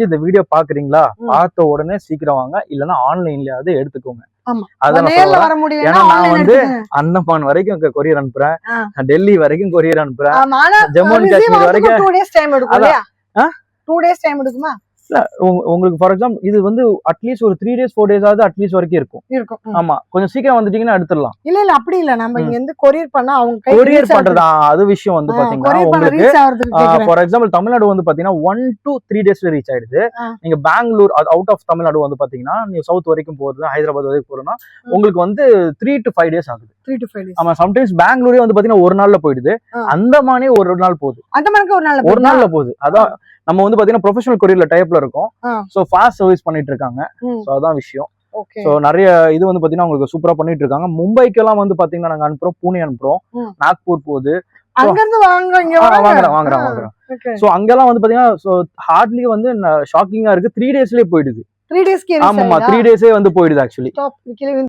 இந்த வீடியோ பாக்குறீங்களா, பார்த்த உடனே சீக்கிரம் வாங்க, இல்லன்னா ஆன்லைன்லயாவது எடுத்துக்கோங்க. ஆமா. அதான் நான் நேர்ல சொல்றேன். வர முடியலன்னா ஏன்னா நான் ஆன்லைன் வந்து எடுத்துக்கங்க. அந்தமான் வரைக்கும் கொரியர் அனுப்புறேன், ஆ. டெல்லி வரைக்கும் கொரியர் அனுப்புறேன், ஆமா. ஆனா ஜம்மு அண்ட் receive காஷ்மீர் ஆகுறதுக்கு வரைக்கும். 2 days டைம் எடுக்கும் அதான். இல்லையா? ஆ? 2 days டைம் எடுக்குமா? இல்ல உங்களுக்கு ஃபார் எக்ஸாம்பிள் இது வந்து அட்லீஸ்ட் ஒரு 3 days 4 days ஆகுது அட்லீஸ்ட் வரைக்கும் இருக்கும். இருக்கும். ஆமா, கொஞ்சம் சீக்கிரம் வந்துட்டீங்கன்னா எடுத்துடலாம். இல்ல அப்படி இல்ல. நம்ம இங்க இருந்து கொரியர் பண்ணா அவங்க கை கொரியர் பண்றது அது விஷயம் வந்து பாத்தீங்கன்னா கொரியர் பண்ண உங்களுக்கு ரீச் ஆவறதுக்கு கேக்குறேன். ஃபார் எக்ஸாம்பிள் தமிழ்நாடு வந்து பாத்தீங்கன்னா 1 to 3 daysல ரீச் ஆயிடுது. நீங்க பெங்களூர் அவுட் ஆஃப் தமிழ்நாடு வந்து பாத்தீங்கன்னா நீங்க சவுத் வரைக்கும் போறது, ஹைதராபாத் வரைக்கும் போறோம்னா உங்களுக்கு வந்து 3 to 5 days ஆகுது. 3 to 5 days. ஆமா, சம்டைம்ஸ் பெங்களூரே வந்து பாத்தீங்கன்னா ஒரு நாள்ல போயிடுது. அந்தமானே ஒரு நாள் போகுது. அந்தமானுக்கு ஒரு நாள்ல போகுது. அதான் நம்ம வந்து பாத்தீங்கன்னா ப்ரொஃபஷனல் கொரியர்ல டைப்ல இருக்கோம். சோ ஃபாஸ்ட் சர்வீஸ் பண்ணிட்டு இருக்காங்க. சோ அதான் விஷயம். சோ நிறைய இது வந்து பாத்தீங்கன்னா உங்களுக்கு சூப்பரா பண்ணிட்டு இருக்காங்க. மும்பைக்கு எல்லாம் வந்து பாத்தீங்கன்னா நாங்க அனுப்புறோம், பூனே அனுப்புறோம், நாக்பூர் போகுது. அங்க இருந்து வாங்குறோம், இங்க வாங்குறோம். சோ அங்கெல்லாம் வந்து பாத்தீங்கன்னா சோ ஹார்ட்லி வந்து ஷாக்கிங்கா இருக்கு, 3 daysலயே போயிடுது. 3 days ஆமாமா, 3 daysே வந்து போயிடுது ஆக்சுவலி.